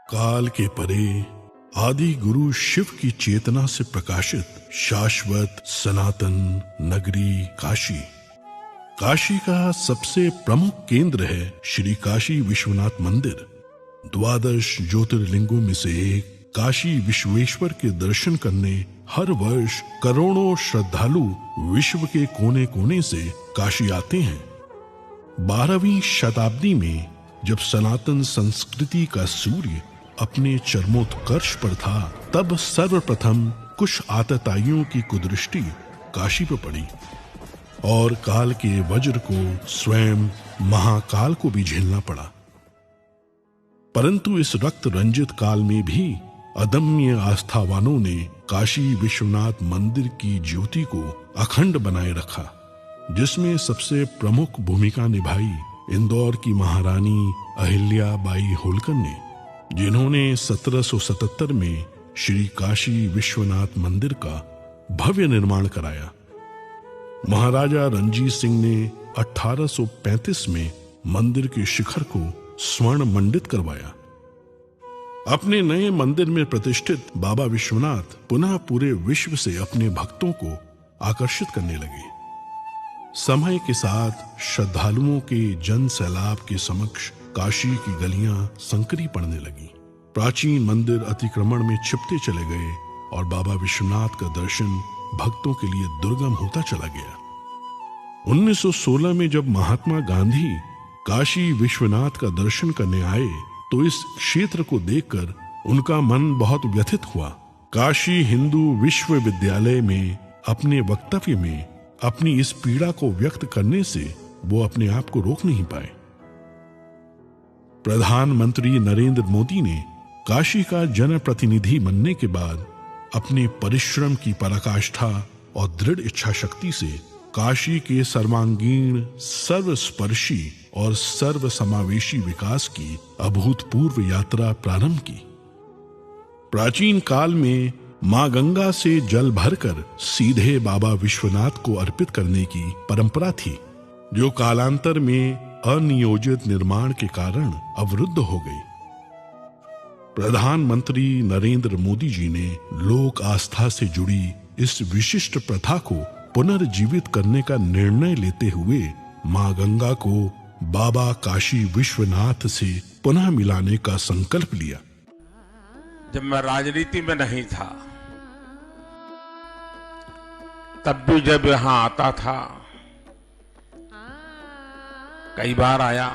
काल के परे आदि गुरु शिव की चेतना से प्रकाशित शाश्वत सनातन नगरी काशी। काशी का सबसे प्रमुख केंद्र है श्री काशी विश्वनाथ मंदिर। 12 ज्योतिर्लिंगों में से एक काशी विश्वेश्वर के दर्शन करने हर वर्ष करोड़ों श्रद्धालु विश्व के कोने कोने से काशी आते हैं। 12वीं शताब्दी में जब सनातन संस्कृति का सूर्य अपने चरमोत्कर्ष पर था, तब सर्वप्रथम कुछ आतताइयों की कुदृष्टि काशी पर पड़ी और काल के वज्र को स्वयं महाकाल को भी झेलना पड़ा। परंतु इस रक्त रंजित काल में भी अदम्य आस्थावानों ने काशी विश्वनाथ मंदिर की ज्योति को अखंड बनाए रखा, जिसमें सबसे प्रमुख भूमिका निभाई इंदौर की महारानी अहिल्या बाई होलकर ने, जिन्होंने 1777 में श्री काशी विश्वनाथ मंदिर का भव्य निर्माण कराया। महाराजा रणजीत सिंह ने 1835 में मंदिर के शिखर को स्वर्ण मंडित करवाया। अपने नए मंदिर में प्रतिष्ठित बाबा विश्वनाथ पुनः पूरे विश्व से अपने भक्तों को आकर्षित करने लगे। समय के साथ श्रद्धालुओं के जन सैलाब के समक्ष काशी की गलियां संकरी पड़ने लगी। प्राचीन मंदिर अतिक्रमण में छिपते चले गए और बाबा विश्वनाथ का दर्शन भक्तों के लिए दुर्गम होता चला गया। 1916 में जब महात्मा गांधी काशी विश्वनाथ का दर्शन करने आए, तो इस क्षेत्र को देखकर उनका मन बहुत व्यथित हुआ। काशी हिंदू विश्वविद्यालय में अपने वक्तव्य में अपनी इस पीड़ा को व्यक्त करने से वो अपने आप को रोक नहीं पाए। प्रधानमंत्री नरेंद्र मोदी ने काशी का जनप्रतिनिधि बनने के बाद अपने परिश्रम की पराकाष्ठा और दृढ़ इच्छा शक्ति से काशी के सर्वांगीण सर्वस्पर्शी और सर्वसमावेशी विकास की अभूतपूर्व यात्रा प्रारंभ की। प्राचीन काल में मां गंगा से जल भरकर सीधे बाबा विश्वनाथ को अर्पित करने की परंपरा थी, जो कालांतर में अनियोजित निर्माण के कारण अवरुद्ध हो गई। प्रधानमंत्री नरेंद्र मोदी जी ने लोक आस्था से जुड़ी इस विशिष्ट प्रथा को पुनर्जीवित करने का निर्णय लेते हुए मां गंगा को बाबा काशी विश्वनाथ से पुनः मिलाने का संकल्प लिया। जब मैं राजनीति में नहीं था, तब भी जब यहां आता था, कई बार आया,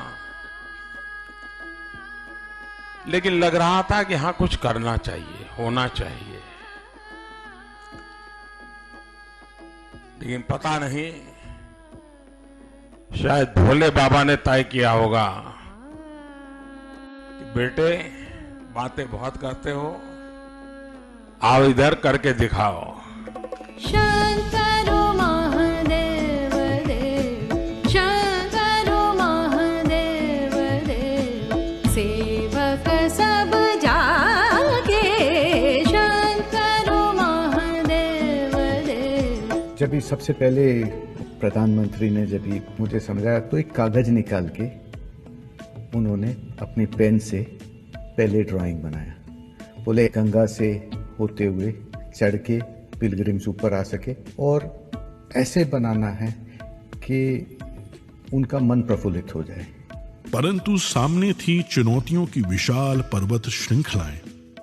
लेकिन लग रहा था कि हाँ कुछ करना चाहिए, होना चाहिए। लेकिन पता नहीं, शायद भोले बाबा ने तय किया होगा कि बेटे बातें बहुत करते हो, आओ इधर करके दिखाओ। शंकरो महादेव देव, शंकरो महादेव देव, सेवक सब जागे, शंकरो महादेव देव। जब ये सबसे पहले प्रधानमंत्री ने जब ये मुझे समझाया, तो एक कागज निकाल के उन्होंने अपनी पेन से पहले ड्राइंग बनाया। बोले गंगा से होते हुए चढ़ के पिलग्रिम्स ऊपर आ सके और ऐसे बनाना है कि उनका मन प्रफुल्लित हो जाए। परंतु सामने थी चुनौतियों की विशाल पर्वत श्रृंखलाएं।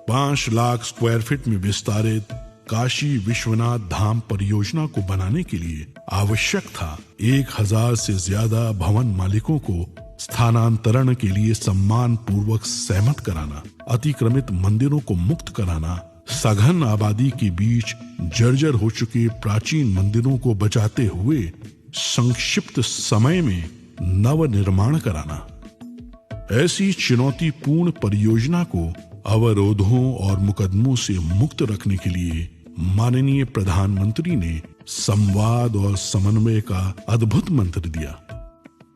5 लाख स्क्वायर फीट में विस्तारित काशी विश्वनाथ धाम परियोजना को बनाने के लिए आवश्यक था 1000 से ज्यादा भवन मालिकों को स्थानांतरण के लिए सम्मान पूर्वक सहमत कराना, अतिक्रमित मंदिरों को मुक्त कराना, सघन आबादी के बीच जर्जर हो चुके प्राचीन मंदिरों को बचाते हुए संक्षिप्त समय में नव निर्माण कराना। ऐसी चुनौतीपूर्ण परियोजना को अवरोधों और मुकदमों से मुक्त रखने के लिए माननीय प्रधानमंत्री ने संवाद और समन्वय का अद्भुत मंत्र दिया।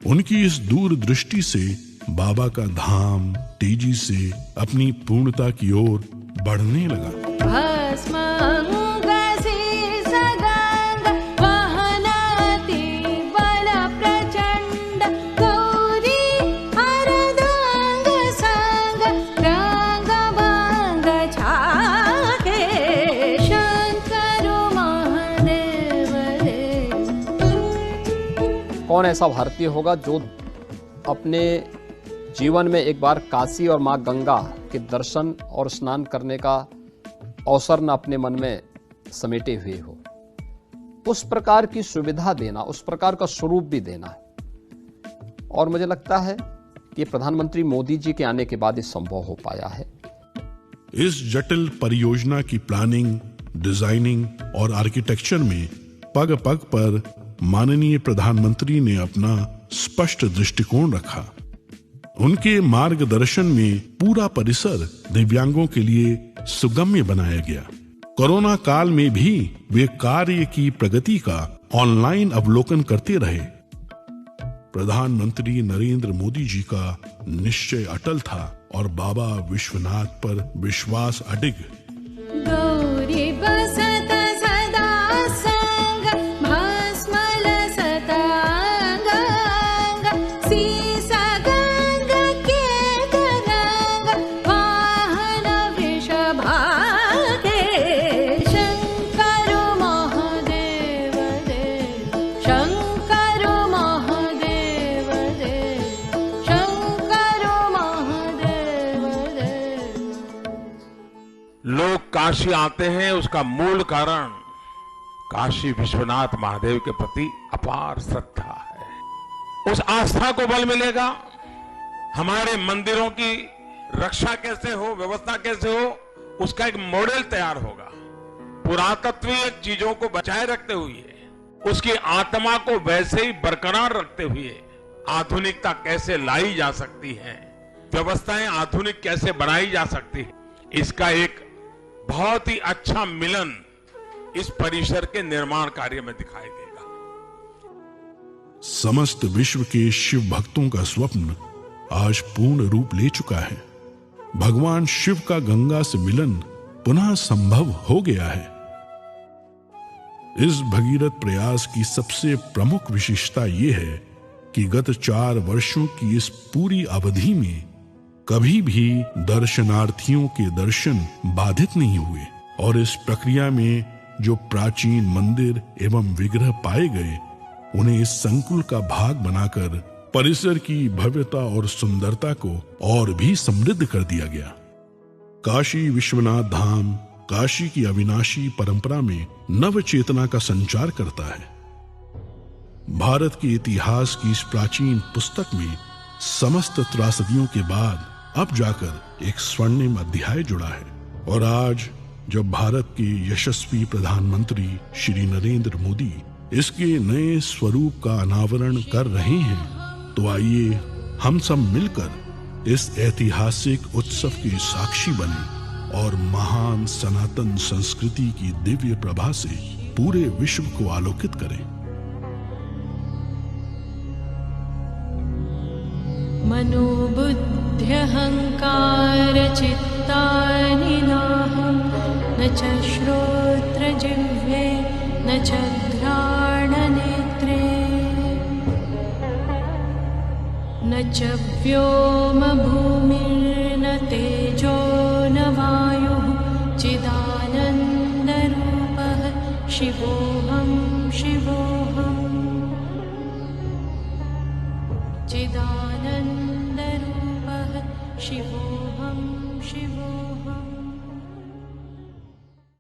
उनकी इस दूरदृष्टि से बाबा का धाम तेजी से अपनी पूर्णता की ओर बढ़ने लगा। कौन ऐसा भारतीय होगा जो अपने जीवन में एक बार काशी और माँ गंगा के दर्शन और स्नान करने का अवसर न अपने मन में समेटे हुए हो। उस प्रकार की सुविधा देना, उस प्रकार का स्वरूप भी देना है। और मुझे लगता है कि प्रधानमंत्री मोदी जी के आने के बाद ये संभव हो पाया है। इस जटिल परियोजना की प्लानिंग, डिजाइनिंग और आर्किटेक्चर में पग पग पर माननीय प्रधानमंत्री ने अपना स्पष्ट दृष्टिकोण रखा। उनके मार्गदर्शन में पूरा परिसर दिव्यांगों के लिए सुगम्य बनाया गया। कोरोना काल में भी वे कार्य की प्रगति का ऑनलाइन अवलोकन करते रहे। प्रधानमंत्री नरेंद्र मोदी जी का निश्चय अटल था और बाबा विश्वनाथ पर विश्वास अडिग। गौरी बसत सदा संग भस्म लसत अंग अंग शीस गंग के तरंग वाहन वृषभागे शंकर महादेव देव शंकर महादेव देव शंकर महादेव देव। लोग काशी आते हैं, उसका मूल कारण काशी विश्वनाथ महादेव के प्रति अपार श्रद्धा है। उस आस्था को बल मिलेगा। हमारे मंदिरों की रक्षा कैसे हो, व्यवस्था कैसे हो, उसका एक मॉडल तैयार होगा। पुरातत्वीय चीजों को बचाए रखते हुए, उसकी आत्मा को वैसे ही बरकरार रखते हुए आधुनिकता कैसे लाई जा सकती है, व्यवस्थाएं आधुनिक कैसे बनाई जा सकती है, इसका एक बहुत ही अच्छा मिलन इस परिसर के निर्माण कार्य में दिखाई देगा। समस्त विश्व के शिव भक्तों का स्वप्न आज पूर्ण रूप ले चुका है। भगवान शिव का गंगा से मिलन पुनः संभव हो गया है। इस भगीरथ प्रयास की सबसे प्रमुख विशेषता यह है कि गत 4 वर्षों की इस पूरी अवधि में कभी भी दर्शनार्थियों के दर्शन बाधित नहीं हुए और इस प्रक्रिया में जो प्राचीन मंदिर एवं विग्रह पाए गए, उन्हें इस संकुल का भाग बनाकर परिसर की भव्यता और सुंदरता को और भी समृद्ध कर दिया गया। काशी विश्वनाथ धाम काशी की अविनाशी परंपरा में नव चेतना का संचार करता है। भारत के इतिहास की इस प्राचीन पुस्तक में समस्त त्रासदियों के बाद अब जाकर एक स्वर्णिम अध्याय जुड़ा है। और आज जब भारत के यशस्वी प्रधानमंत्री श्री नरेंद्र मोदी इसके नए स्वरूप का अनावरण कर रहे हैं, तो आइए हम सब मिलकर इस ऐतिहासिक उत्सव के साक्षी बने और महान सनातन संस्कृति की दिव्य प्रभा से पूरे विश्व को आलोकित करें। मनोबुद्ध्यहंकार चित्तानि नाहं न च श्रोत्रजिह्वे न च घ्राणनेत्रे न च व्योमभूमिर्न तेजो न वायुः चिदानन्दरूपः शिवो